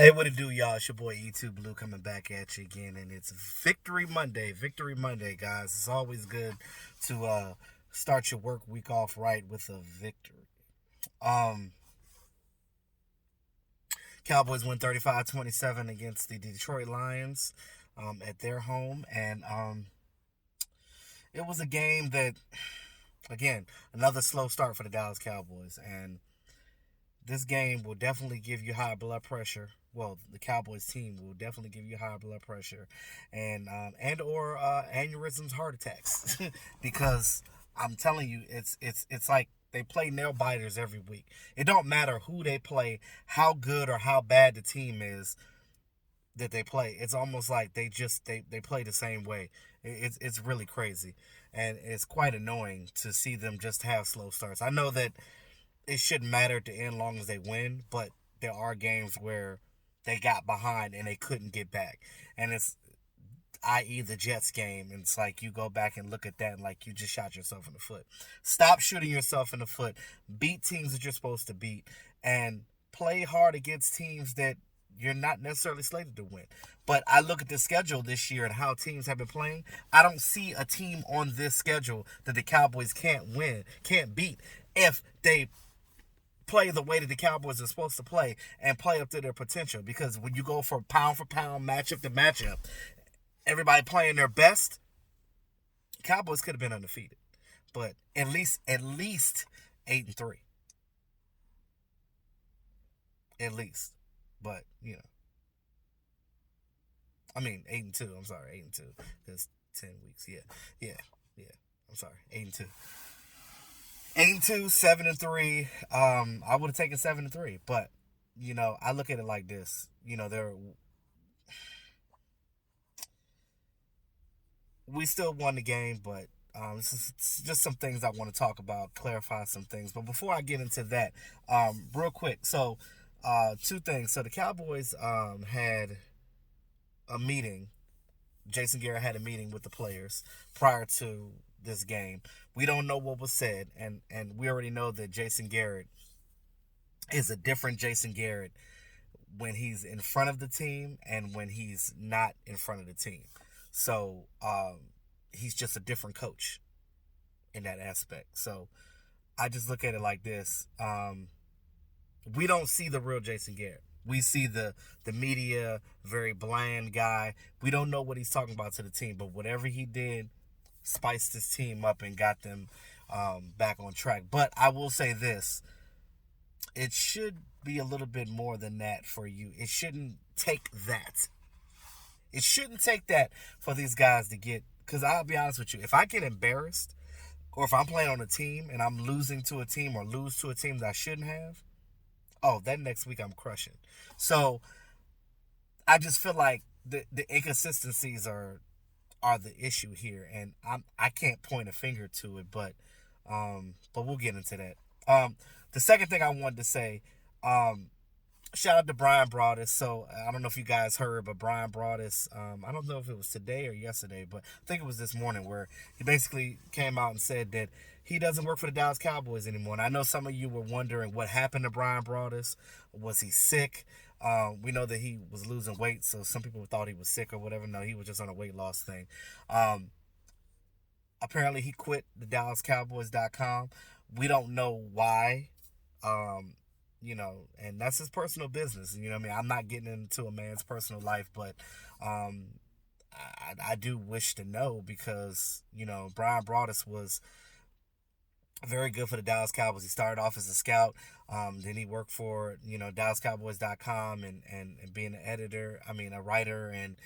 Hey, what it do, y'all? It's your boy E2 Blue coming back at you again, and it's Victory Monday. Victory Monday, guys. It's always good to start your work week off right with a victory. Um, Cowboys win 35-27 against the Detroit Lions at their home, and it was a game that, again, another slow start for the Dallas Cowboys, and this game will definitely give you high blood pressure. Well, the Cowboys team will definitely give you high blood pressure, and or aneurysms, heart attacks, because I'm telling you, it's like they play nail biters every week. It don't matter who they play, how good or how bad the team is that they play. It's almost like they play the same way. It's really crazy, and it's quite annoying to see them just have slow starts. I know that it shouldn't matter at the end long as they win, but there are games where they got behind and they couldn't get back. And it's i.e. the Jets game. And it's like you go back and look at that and like you just shot yourself in the foot. Stop shooting yourself in the foot. Beat teams that you're supposed to beat and play hard against teams that you're not necessarily slated to win. But I look at the schedule this year and how teams have been playing. I don't see a team on this schedule that the Cowboys can't win, can't beat if they play the way that the Cowboys are supposed to play and play up to their potential. Because when you go for pound, matchup to matchup, everybody playing their best, Cowboys could have been undefeated. But at least 8-3. At least. But, I mean 8-2. I'm sorry, 8-2. Because 10 weeks. Yeah. I'm sorry, 8-2. 8-2, 7-3. I would have taken 7-3, but I look at it like this. We still won the game, but this is just some things I want to talk about, clarify some things. But before I get into that, real quick, so two things. So the Cowboys had a meeting. Jason Garrett had a meeting with the players prior to this game. We don't know what was said, and we already know that Jason Garrett is a different Jason Garrett when he's in front of the team and when he's not in front of the team. So he's just a different coach in that aspect. So I just look at it like this. We don't see the real Jason Garrett. We see the media, very bland guy. We don't know what he's talking about to the team, but whatever he did spiced his team up and got them back on track. But I will say this. It should be a little bit more than that for you. It shouldn't take that. It shouldn't take that for these guys to get, because I'll be honest with you, if I get embarrassed or if I'm playing on a team and I'm losing to a team or lose to a team that I shouldn't have, oh, that next week I'm crushing. So I just feel like the inconsistencies are the issue here, and I can't point a finger to it, but we'll get into that. The second thing I wanted to say, shout out to Brian Broaddus. So I don't know if you guys heard, but Brian Broaddus, I don't know if it was today or yesterday, but I think it was this morning, where he basically came out and said that he doesn't work for the Dallas Cowboys anymore. And I know some of you were wondering what happened to Brian Broaddus. Was he sick? We know that he was losing weight, so some people thought he was sick or whatever. No, he was just on a weight loss thing. Apparently, he quit the DallasCowboys.com. We don't know why. Um, and that's his personal business. You know what I mean? I'm not getting into a man's personal life, but um, I do wish to know, because, Brian Broaddus was very good for the Dallas Cowboys. He started off as a scout. Then he worked for, DallasCowboys.com and being an editor, a writer, and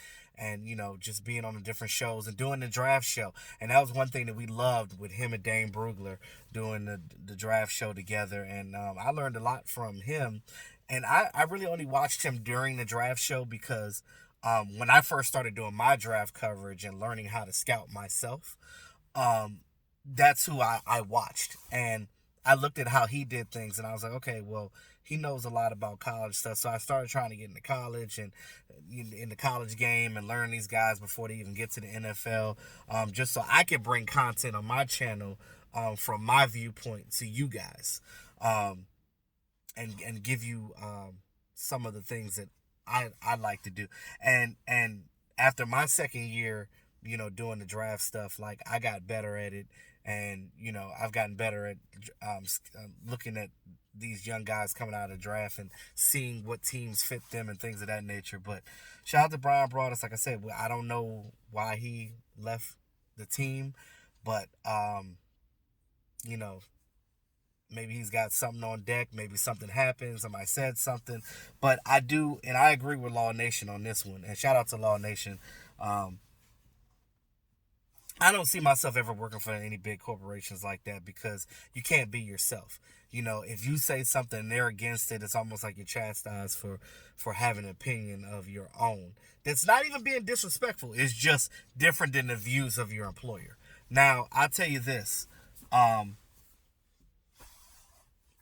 just being on the different shows and doing the draft show. And that was one thing that we loved with him and Dane Brugler doing the draft show together. And I learned a lot from him. And I really only watched him during the draft show because when I first started doing my draft coverage and learning how to scout myself, um, that's who I watched. And I looked at how he did things, and I was like, okay, well, he knows a lot about college stuff. So I started trying to get into college and in the college game and learn these guys before they even get to the NFL, just so I could bring content on my channel from my viewpoint to you guys, and give you some of the things that I like to do. And after my second year, doing the draft stuff, like I got better at it, and I've gotten better at looking at these young guys coming out of the draft and seeing what teams fit them and things of that nature. But shout out to Brian Broaddus. Like I said, I don't know why he left the team, but you know, maybe he's got something on deck. Maybe something happened. Somebody said something. But I do, and I agree with Law Nation on this one. And shout out to Law Nation. Um, I don't see myself ever working for any big corporations like that because you can't be yourself. If you say something and they're against it, it's almost like you're chastised for having an opinion of your own. That's not even being disrespectful. It's just different than the views of your employer. Now, I'll tell you this.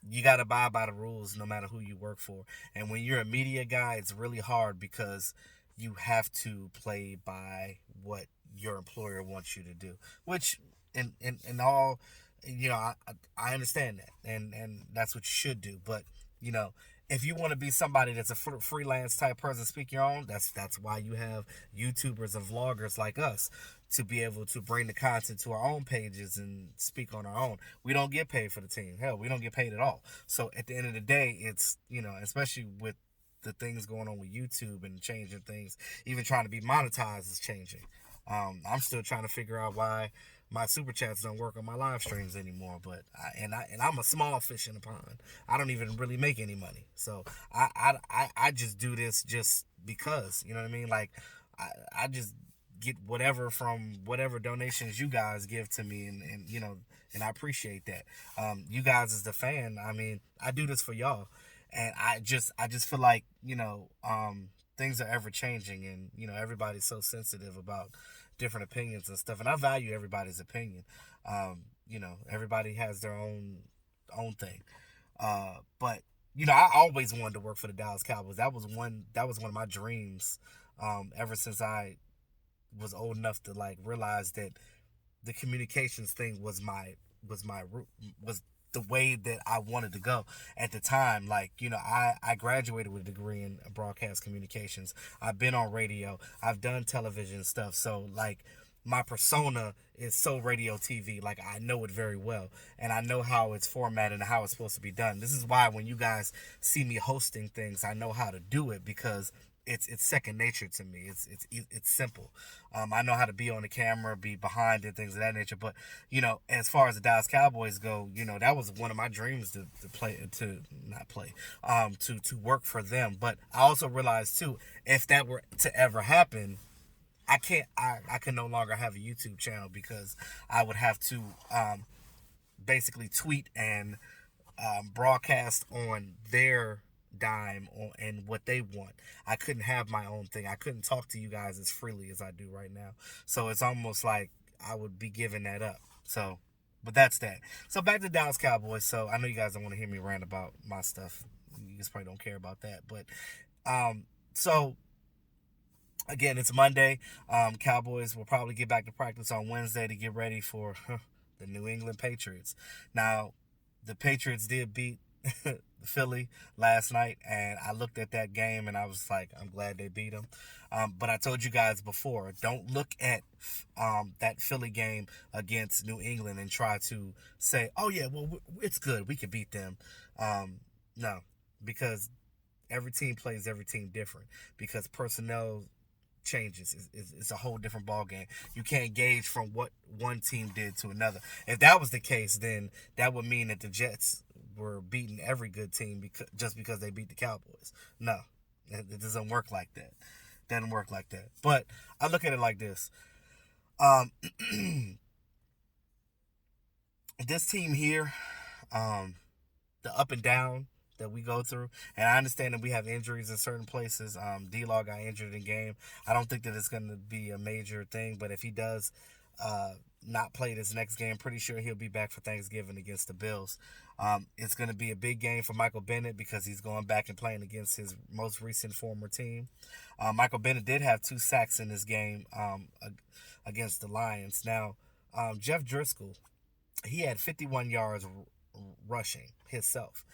You got to abide by the rules no matter who you work for. And when you're a media guy, it's really hard because you have to play by what your employer wants you to do, which in all, I understand that, and that's what you should do. But you know, if you want to be somebody that's a freelance type person, speak your own. That's why you have YouTubers and vloggers like us to be able to bring the content to our own pages and speak on our own. We don't get paid for the team. Hell, we don't get paid at all. So at the end of the day, it's especially with the things going on with YouTube and changing things, even trying to be monetized is changing. I'm still trying to figure out why my super chats don't work on my live streams anymore. But I'm a small fish in the pond. I don't even really make any money. So I just do this just because, you know what I mean? Like I just get whatever from whatever donations you guys give to me, and I appreciate that. You guys as the fan, I mean, I do this for y'all, and I just feel like things are ever changing, and everybody's so sensitive about different opinions and stuff, and I value everybody's opinion. Everybody has their own thing, but I always wanted to work for the Dallas Cowboys. That was one of my dreams, ever since I was old enough to like realize that the communications thing was the way that I wanted to go at the time. Like, I graduated with a degree in broadcast communications. I've been on radio. I've done television stuff. So like my persona is so radio TV. Like I know it very well, and I know how it's formatted and how it's supposed to be done. This is why when you guys see me hosting things, I know how to do it because it's second nature to me. It's simple. I know how to be on the camera, be behind it, things of that nature. But as far as the Dallas Cowboys go, that was one of my dreams to work for them. But I also realized too, if that were to ever happen, I can no longer have a YouTube channel because I would have to basically tweet and broadcast on their dime and what they want. I couldn't have my own thing. I couldn't talk to you guys as freely as I do right now. So it's almost like I would be giving that up. So, but that's that. So back to Dallas Cowboys. So I know you guys don't want to hear me rant about my stuff. You just probably don't care about that. But so again, it's Monday. Cowboys will probably get back to practice on Wednesday to get ready for the New England Patriots. Now, the Patriots did beat Philly last night, and I looked at that game and I was like, I'm glad they beat them. But I told you guys before, don't look at that Philly game against New England and try to say, oh yeah, well, it's good, we could beat them. No, because every team plays every team different, because personnel changes. It's a whole different ball game. You can't gauge from what one team did to another. If that was the case, then that would mean that the Jets were beating every good team just because they beat the Cowboys. No, it doesn't work like that. Doesn't work like that. But I look at it like this. This team here, the up and down that we go through, and I understand that we have injuries in certain places. D-Law got injured in game. I don't think that it's going to be a major thing, but if he does not play this next game, pretty sure he'll be back for Thanksgiving against the Bills. It's going to be a big game for Michael Bennett because he's going back and playing against his most recent former team. Michael Bennett did have 2 sacks in this game against the Lions. Now, Jeff Driscoll, he had 51 yards rushing himself.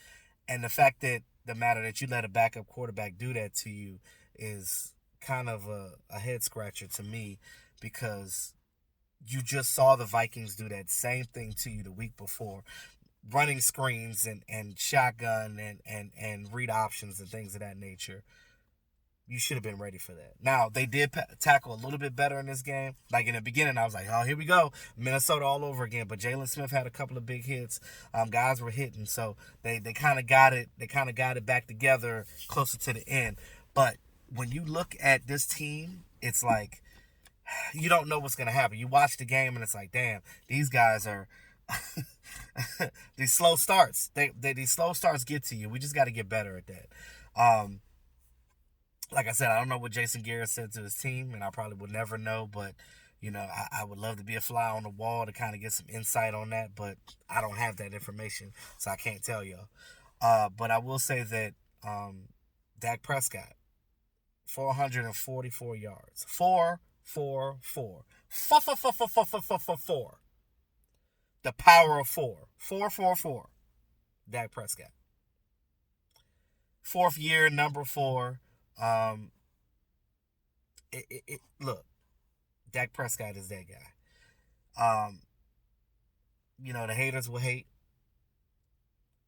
And the fact that the matter that you let a backup quarterback do that to you is kind of a head scratcher to me, because you just saw the Vikings do that same thing to you the week before, running screens and shotgun and read options and things of that nature. You should have been ready for that. Now, they did tackle a little bit better in this game. Like in the beginning, I was like, oh, here we go. Minnesota all over again. But Jalen Smith had a couple of big hits. Guys were hitting. So they kind of got it. They kind of got it back together closer to the end. But when you look at this team, it's like you don't know what's going to happen. You watch the game and it's like, damn, these guys are these slow starts. These slow starts get to you. We just got to get better at that. Like I said, I don't know what Jason Garrett said to his team, and I probably will never know, but I would love to be a fly on the wall to kind of get some insight on that, but I don't have that information, so I can't tell y'all. But I will say that Dak Prescott, 444 yards. 444. 4. The power of 4. 444. Dak Prescott. Fourth year, number 4. Look, Dak Prescott is that guy. The haters will hate.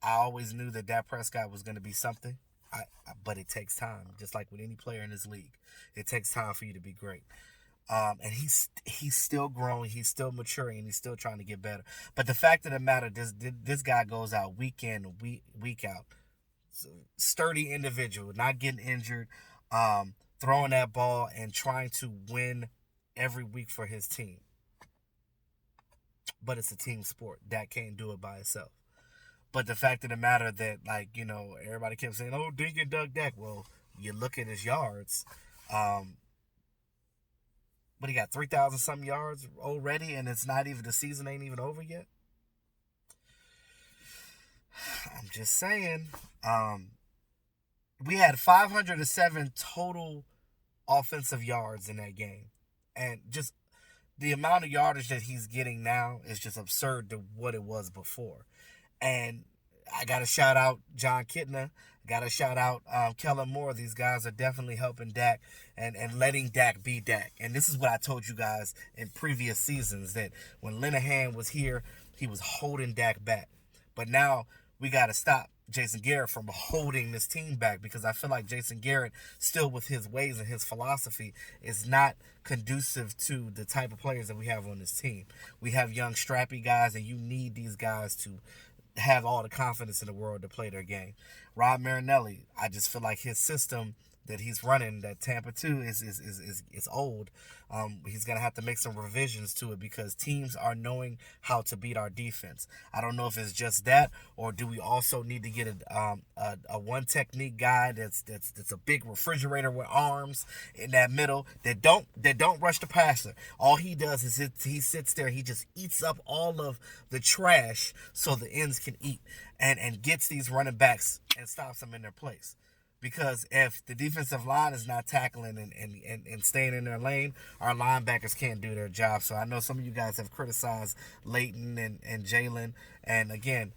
I always knew that Dak Prescott was going to be something. But it takes time, just like with any player in this league. It takes time for you to be great. And he's still growing, he's still maturing, and he's still trying to get better. But the fact of the matter, this guy goes out week in, week out. Sturdy individual, not getting injured, throwing that ball and trying to win every week for his team. But it's a team sport. Dak can't do it by himself. But the fact of the matter that, everybody kept saying, oh, Dink and Doug Dak. Well, you look at his yards. But he got 3,000 something yards already, and it's not even, the season ain't even over yet. I'm just saying. We had 507 total offensive yards in that game. And just the amount of yardage that he's getting now is just absurd to what it was before. And I got to shout out John Kitna. Got to shout out Kellen Moore. These guys are definitely helping Dak and letting Dak be Dak. And this is what I told you guys in previous seasons, that when Linehan was here, he was holding Dak back. But now we got to stop Jason Garrett from holding this team back, because I feel like Jason Garrett, still with his ways and his philosophy, is not conducive to the type of players that we have on this team. We have young, strappy guys, and you need these guys to have all the confidence in the world to play their game. Rob Marinelli, I just feel like his system that he's running, that Tampa 2 is old. He's going to have to make some revisions to it, because teams are knowing how to beat our defense. I don't know if it's just that, or do we also need to get a one technique guy that's a big refrigerator with arms in that middle that don't rush the passer. All he does is he sits there, he just eats up all of the trash so the ends can eat, and gets these running backs and stops them in their place. Because if the defensive line is not tackling and staying in their lane, our linebackers can't do their job. So I know some of you guys have criticized Leighton and Jalen. And again,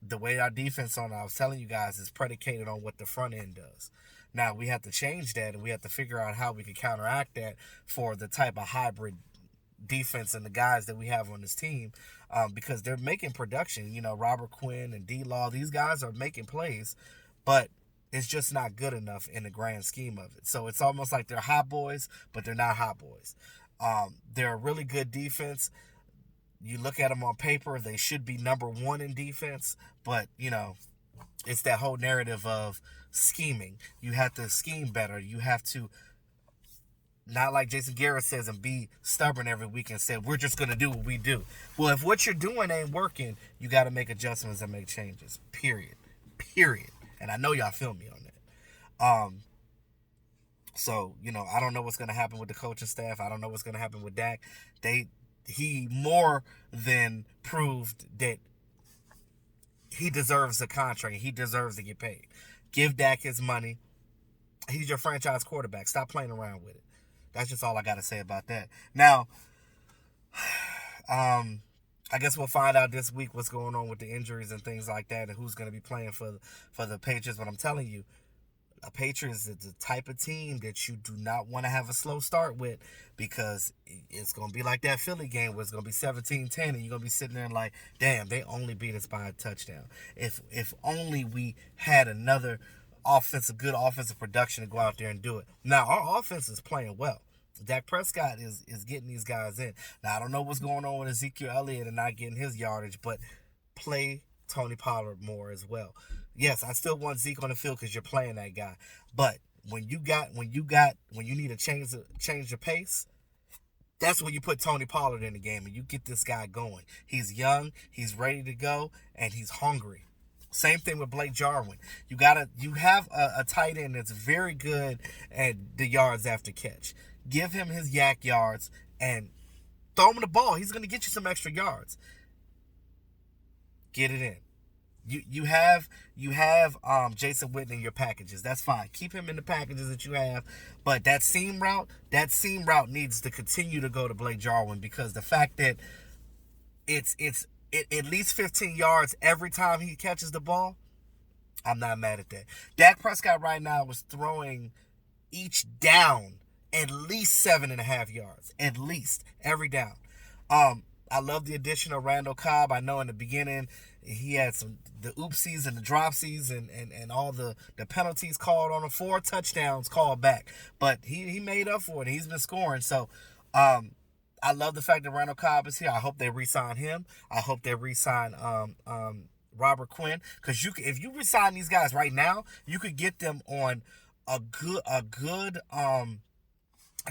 the way our defense I was telling you guys, is predicated on what the front end does. Now, we have to change that, and we have to figure out how we can counteract that for the type of hybrid defense and the guys that we have on this team, because they're making production. Robert Quinn and D-Law, these guys are making plays, but it's just not good enough in the grand scheme of it. So it's almost like they're hot boys, but they're not hot boys. They're a really good defense. You look at them on paper, they should be number 1 in defense, but, it's that whole narrative of scheming. You have to scheme better. You have to, not like Jason Garrett says, and be stubborn every week and say, we're just going to do what we do. Well, if what you're doing ain't working, you got to make adjustments and make changes, period. And I know y'all feel me on that. So, I don't know what's going to happen with the coaching staff. I don't know what's going to happen with Dak. He more than proved that he deserves a contract. He deserves to get paid. Give Dak his money. He's your franchise quarterback. Stop playing around with it. That's just all I got to say about that. Now, I guess we'll find out this week what's going on with the injuries and things like that, and who's going to be playing for the Patriots. But I'm telling you, a Patriots is the type of team that you do not want to have a slow start with, because it's going to be like that Philly game where it's going to be 17-10 and you're going to be sitting there like, damn, they only beat us by a touchdown. If only we had another good offensive production to go out there and do it. Now, our offense is playing well. Dak Prescott is getting these guys in. Now, I don't know what's going on with Ezekiel Elliott and not getting his yardage, but play Tony Pollard more as well. Yes, I still want Zeke on the field because you're playing that guy. But when you need to change the pace, that's when you put Tony Pollard in the game and you get this guy going. He's young, he's ready to go, and he's hungry. Same thing with Blake Jarwin. You have a tight end that's very good at the yards after catch. Give him his yak yards and throw him the ball. He's going to get you some extra yards. Get it in. You have Jason Witten in your packages. That's fine. Keep him in the packages that you have. But that seam route needs to continue to go to Blake Jarwin, because the fact that it's at least 15 yards every time he catches the ball, I'm not mad at that. Dak Prescott right now was throwing each down at least 7.5 yards. At least every down. I love the addition of Randall Cobb. I know in the beginning he had the oopsies and the dropsies and all the penalties called on him. 4 touchdowns called back. But he made up for it. He's been scoring. So I love the fact that Randall Cobb is here. I hope they re-sign him. I hope they re-sign Robert Quinn. Because if you re-sign these guys right now, you could get them on a good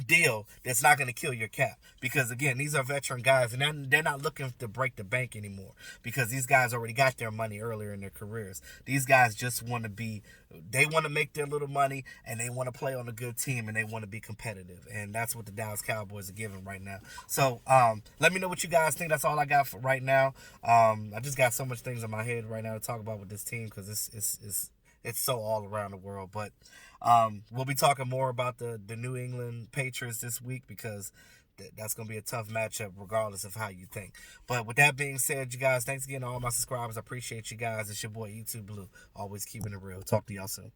deal that's not going to kill your cap, because again, these are veteran guys and they're not looking to break the bank anymore, because these guys already got their money earlier in their careers. These guys just want to make their little money, and they want to play on a good team, and they want to be competitive, and that's what the Dallas Cowboys are giving right now. So let me know what you guys think. That's all I got for right now. I just got so much things in my head right now to talk about with this team, because it's so all around the world. But we'll be talking more about the New England Patriots this week, because that's going to be a tough matchup regardless of how you think. But with that being said, you guys, thanks again to all my subscribers. I appreciate you guys. It's your boy E2 Blue, always keeping it real. Talk to y'all soon.